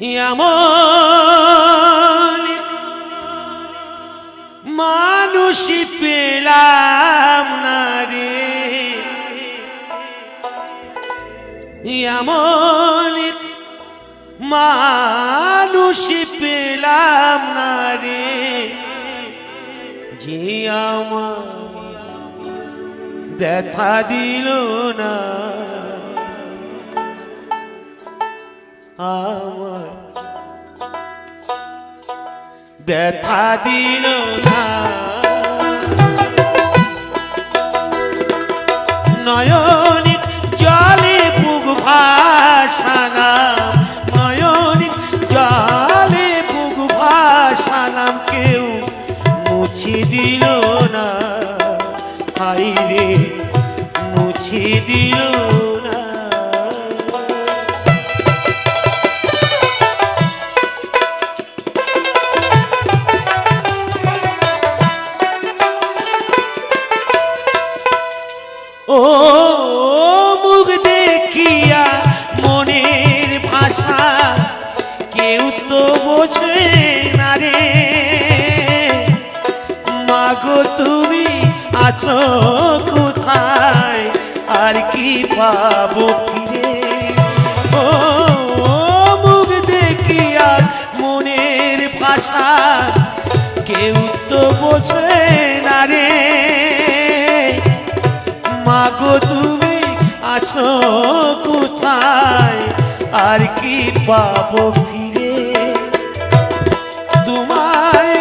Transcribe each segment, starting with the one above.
এমন মানুষ পেলাম না রে, এমন মানুষ পেলাম না রে, যে আমার ব্যথা দিল না, আমার ব্যথা দিল না। নয়নি জলে বুক ভাসালাম, নয়নি জলে বুক ভাসালাম, কেউ মুছে দিল না, হাই রে মুছে দিল না। ও মুখ দেখিয়া মনের ভাষা কেউ তো বোঝে না রে, মাগো তুমি আছো কোথায়, আর কি পাবো ফিরে। ও মুখ দেখিয়া মনের ভাষা কেউ তো বোঝে না রে, মাগো তুমি আছো কোথায়, আর কি পাবো ফিরে। তোমায়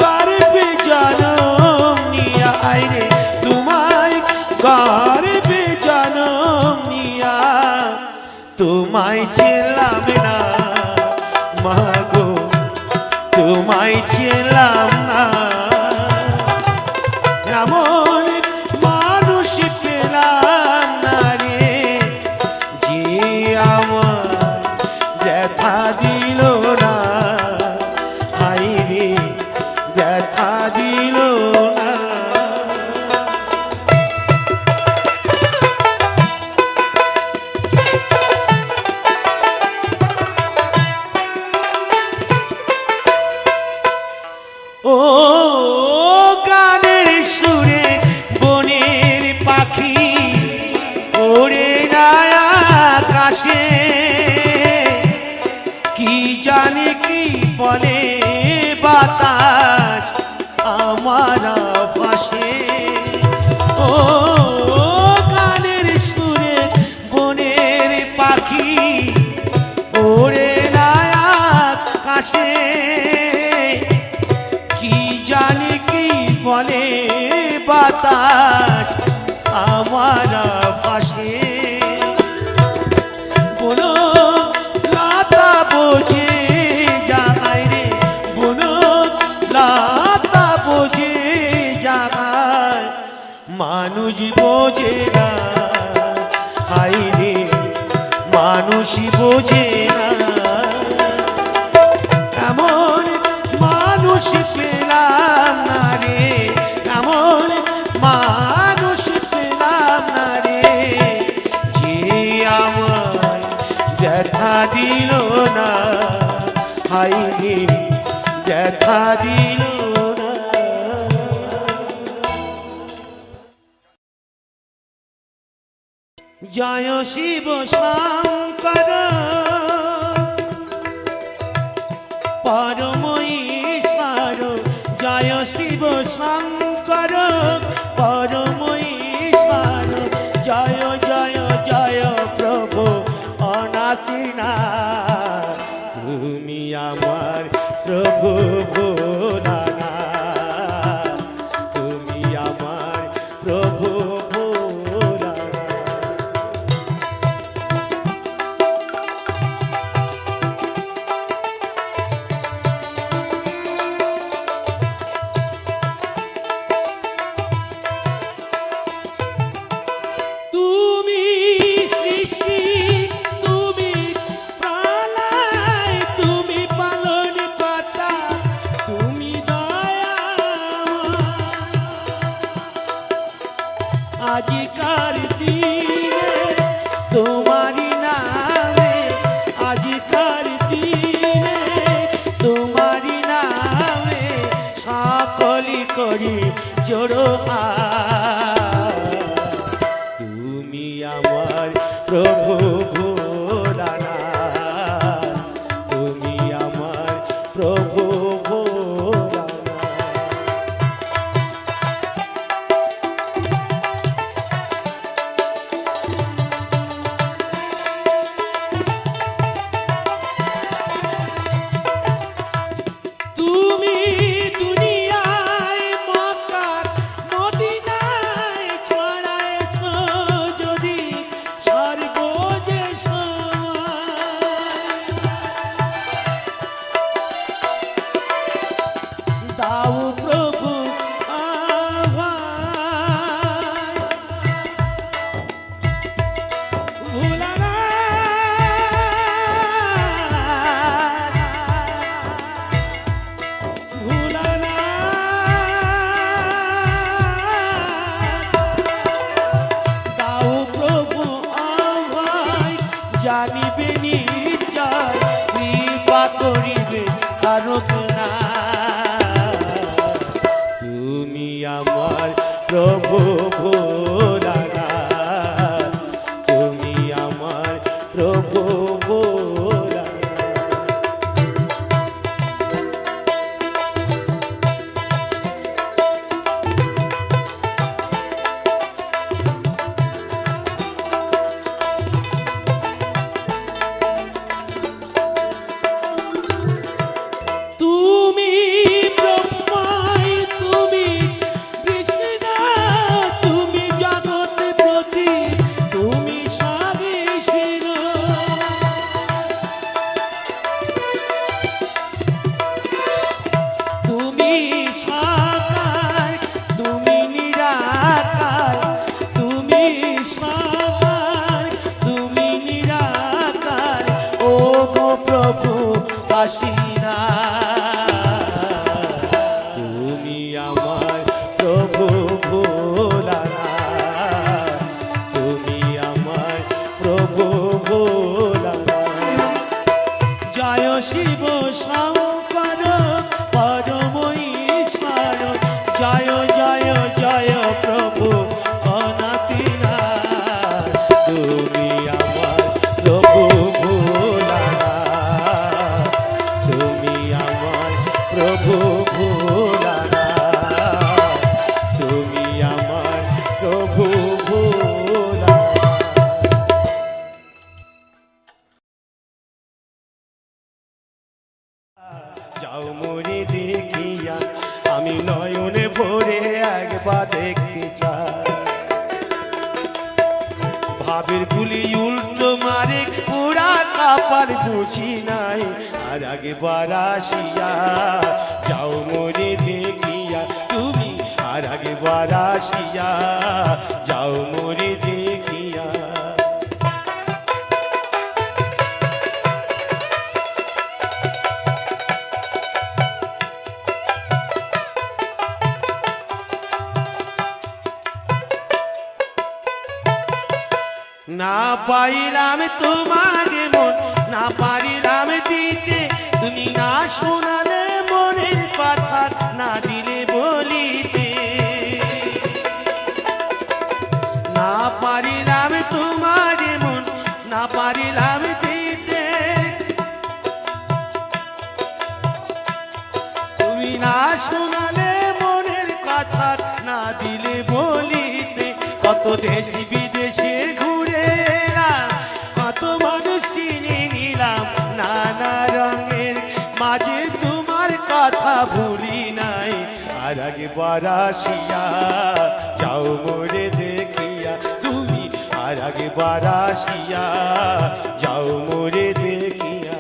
গর্বে জনম নিয়া রে, তোমায় গর্বে জনম নিয়া তোমায় ছিলাম না, মাগো তোমায় ছিলাম না। এমন মানুষ পেলাম না রে, যে আমার ব্যথা দিল না, হাই রে ব্যথা দিল না। ও গানের সুরে বনের পাখি ওড়ে না আকাশে, কি জানে কি বলে বাতাস আমার পাশে। ও গানের সুরে বনের পাখি ওড়ে না আকাশে, কি জানি কি বলে বাতাস আমার পাশে। কোনো লতা বোঝে যায় রে, কোনো লতা বোঝে যায়, মানুষ বোঝে না, হাই রে মানুষ বোঝে না। এমন মানুষ পেলাম না রে, এমন মানুষ পেলাম না রে, যে আমার ব্যথা দিল না, হাই রে ব্যথা দিল না। জয় শিব শঙ্কর পরম ঈশ্বর, জয় শিব শঙ্কর পরম ঈশ্বর, জয় জয় জয় প্রভু অনাথনাথ, তুমি আমার প্রভু ভোলানাথ, তুমি আমার প্রভু ভোলানাথ। তুমি সৃষ্টি, তুমি প্রলয়, তুমি পালন কর্তা, করি জোড়ো হাত। তুমি আমার প্রভু ভোলানাথ, তুমি আমার প্রভু ভোলানাথ। তুমি দুনিয়ায় মক্কা মদিনায় ছড়ায়েছ যদি স্বর্গ যে সময়, দাও প্রভু আহ্বান। দাও প্রভু আহ্বান, জানিবে নিশ্চয় কৃপা করিবে তারক না। তুমি আমার প্রভু ভোলানাথ, তুমি আমার প্রভু ভোলানাথ। তুমি ব্রহ্মাই, তুমি বিষ্ণু, তুমি জগৎপতি, তুমি স্বাধীন। তুমি সাকার, তুমি নিরাকার, তুমি সাকার, তুমি নিরাকার। ও গো প্রভু কাশীনা, তুমি আমার প্রভু ভোলানাথ, তুমি আমার প্রভু ভোলানাথ। জয় শিব শঙ্কর পরম ঈশ্বর, জয় জয় জয় প্রভু অনাথিনাথ। তুমি আমার প্রভু ভোলানাথ, তুমি আমার প্রভু ভোলানাথ, তুমি আমার প্রভু ভোলানাথ। যাও মোরে দেখিয়া, আমি নয়নে ভরে একবার দেখতে চাই। ভাবের গুলি উল্টো মারে, পুরা কাপার বুঝি নাই আর একবার আসিয়া। যাও মোরে দেখিয়া তুমি আর একবার আসিয়া, যাও মোরে দেখিয়া। না পাইলাম তোমার মন, না পারিলাম দিতে, তুমি না শোনালে মনের কথা, না দিলে বলিতে। না পারিলাম তোমার মন, না পারিলাম দিতে, তুমি না শোনালে মনের কথা, না দিলে বলিতে। কত দেশি বিদেশে ঘুরে এলাম, কত মানুষ চিনে নিলাম, নানা রঙের মাঝে তোমার কথা ভুলি নাই আর একবার আসিয়া। যাও মোরে দেখিয়া তুমি আর একবার আসিয়া, যাও মোরে দেখিয়া।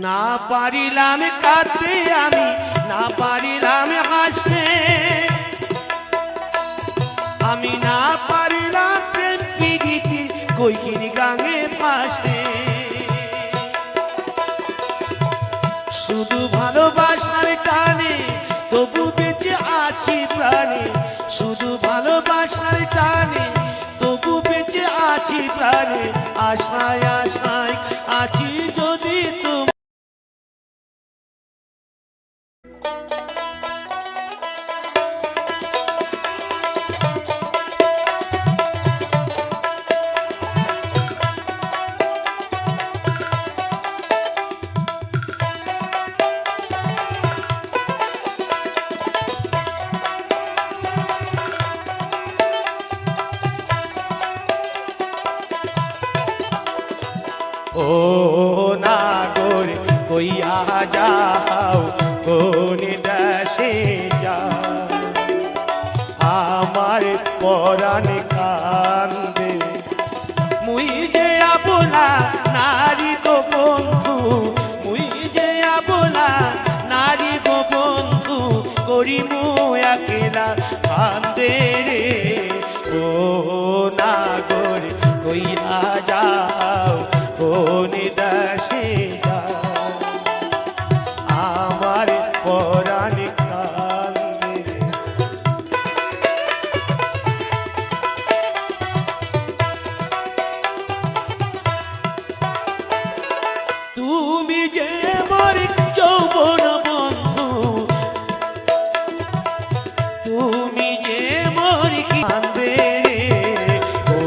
না পারিলাম কাঁদতে আমি, না পারিলাম হাসতে, আমি না পারিলাম প্রেম প্রীতি কৈকিনী গাঙে ভাসতে। ভালোবাসার টানে তবু বেঁচে আছি প্রাণে, শুধু ভালোবাসার টানে তবু বেঁচে আছি প্রাণে, আশায় আশায় আছি যদি তুমি। ও নাগর কইয়া যাও কোন দেশে যাও, আমার পরাণ কান্দে মুই যে আপনা নারী গো বন্ধু, মুই যে আপনা নারী গো বন্ধু, করিমু একলা কান্দে রে। ও নাগর কইয়া যাও কোন দেশে যাও, আমার পরাণ কান্দে। তুমি যে মোর যৌবন বন্ধু, তুমি যে মোর কান্দে রে। ও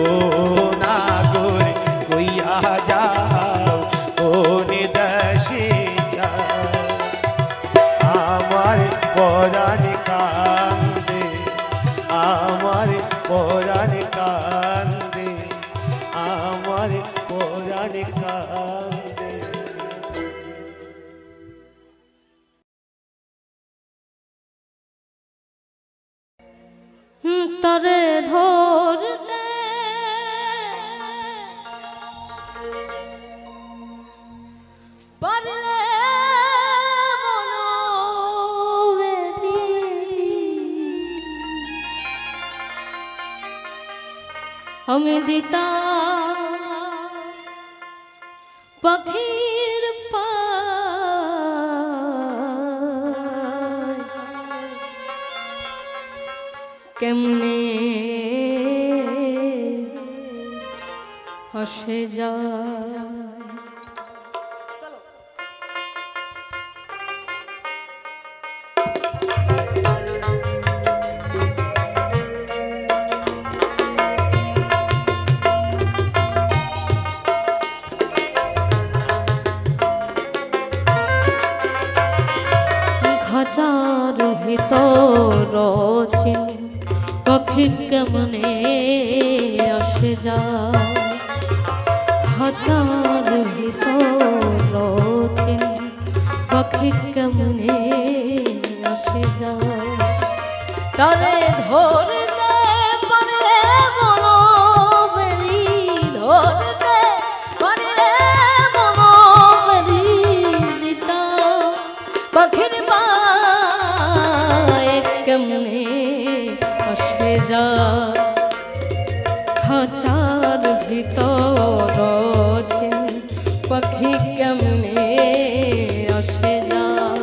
নাগর কইয়া যাও কোন দেশে যাও, আমার পরাণ কান্দে, আমার পরাণ কান্দে, আমার পরাণ কান্দে। তরে ধরতে পারলে মনোবেদী, আমি দিতাম পাখির পায়, কেমনে হসে যায়। খাঁচার ভিতর চিনি পাখি কেমনে আসে যায়, খাঁচার ভিতর চিনি পাখি কেমনে আসে যায়, তারে ধরতে পারলে মনোবেদী, ধরতে পারলে মনোবেদী, দিতাম পাখির পায়, কেমনে আসে যায়, খাঁচার ভিতর চিনি পাখি কেমনে আসে যায়।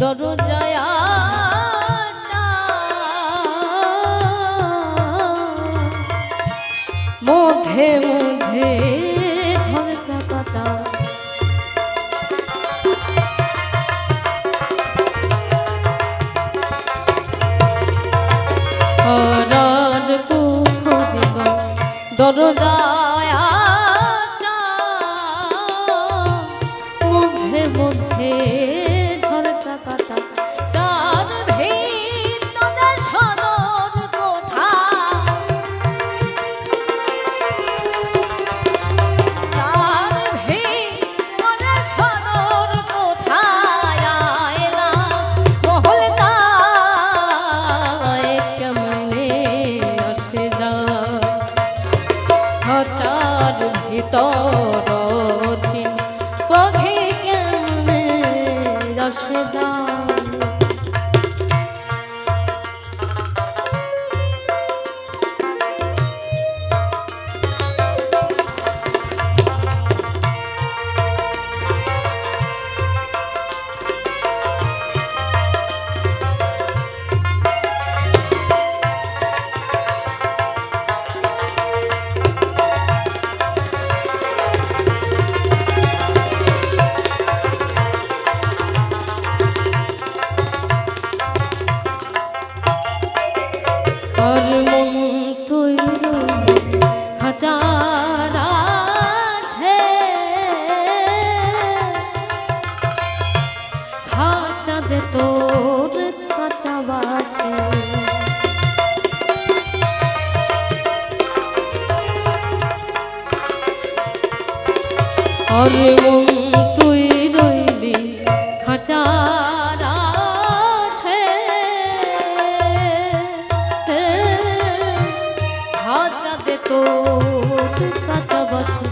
দরজায় মধ্যে মধ্যে ঝলকা কাটা, হরার কুঠরিব দরজায় মধ্যে মধ্যে আরে মন তুই রইলি খাঁচার আশে, খাঁচাতে তোর কাঁচা বাসে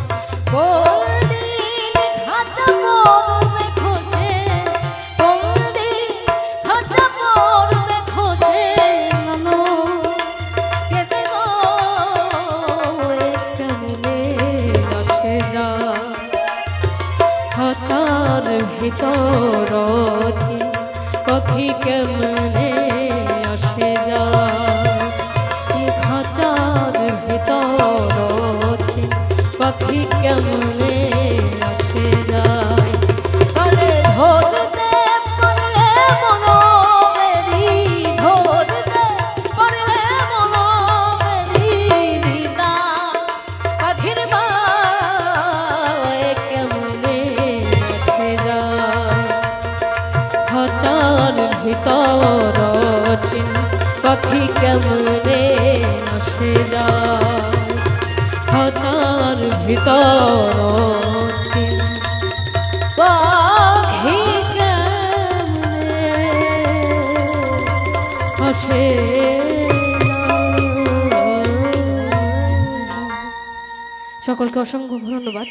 কোনদিন খাঁচা পড়বে খসে, কোনদিন খাঁচা পড়বে খসে নানো কেঁদে গো কেমনে আসে যা খাঁচার ভিতর পাখি কেমনে আসে যা খাঁচার ভিতর পাখি কেমনে আসে যায় আরে ধরতে পারলে মনোমেরি ধরতে পারলে মনোমেরি দিদা পাখির বায় কেমনে আসে যায় খাঁচার ভিতর পাখি কেমনে আসে যায় খাঁচার ভিতর পাখি কেমনে আসে সকলকে অসংখ্য ধন্যবাদ।